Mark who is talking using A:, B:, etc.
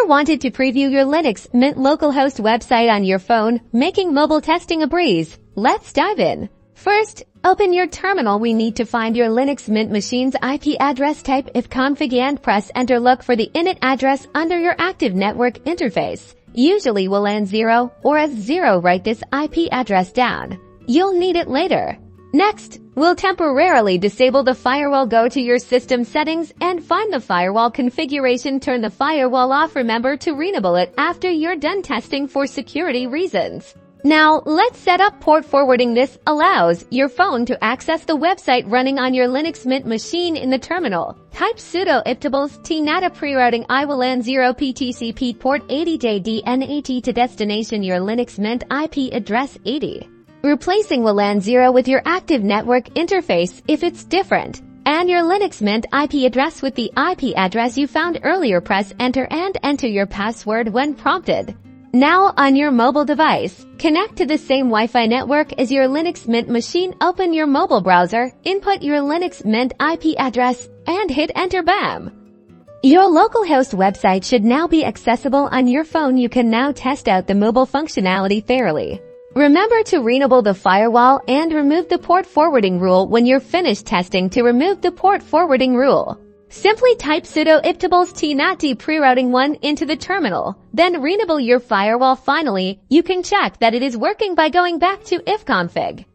A: Ever wanted to preview your Linux Mint localhost website on your phone, making mobile testing a breeze? Let's dive in. First, open your terminal. We need to find your Linux Mint machine's IP address, type ifconfig and press enter. Look for the init address under your active network interface. Usually WLAN 0 or S0. Write this IP address down. You'll need it later. Next, we'll temporarily disable the firewall. Go to your system settings and find the firewall configuration. Turn the firewall off. Remember to Reenable it after you're done testing for security reasons. Now, let's set up port forwarding. This allows your phone to access the website running on your Linux Mint machine. In the terminal, type sudo iptables tnata prerouting iWLAN 0 ptcp port 80jdnat to destination your Linux Mint IP address 80. Replacing WLAN 0 with your active network interface if it's different, and your Linux Mint IP address with the IP address you found earlier. Press enter and enter your password when prompted. Now on your mobile device, connect to the same Wi-Fi network as your Linux Mint machine. Open your mobile browser, input your Linux Mint IP address, and hit enter. Bam! Your localhost website should now be accessible on your phone. You can now test out the mobile functionality thoroughly. Remember to Reenable the firewall and remove the port forwarding rule when you're finished testing. To remove the port forwarding rule, simply type sudo iptables tnat prerouting 1 into the terminal, then Reenable your firewall. Finally, you can check that it is working by going back to ifconfig.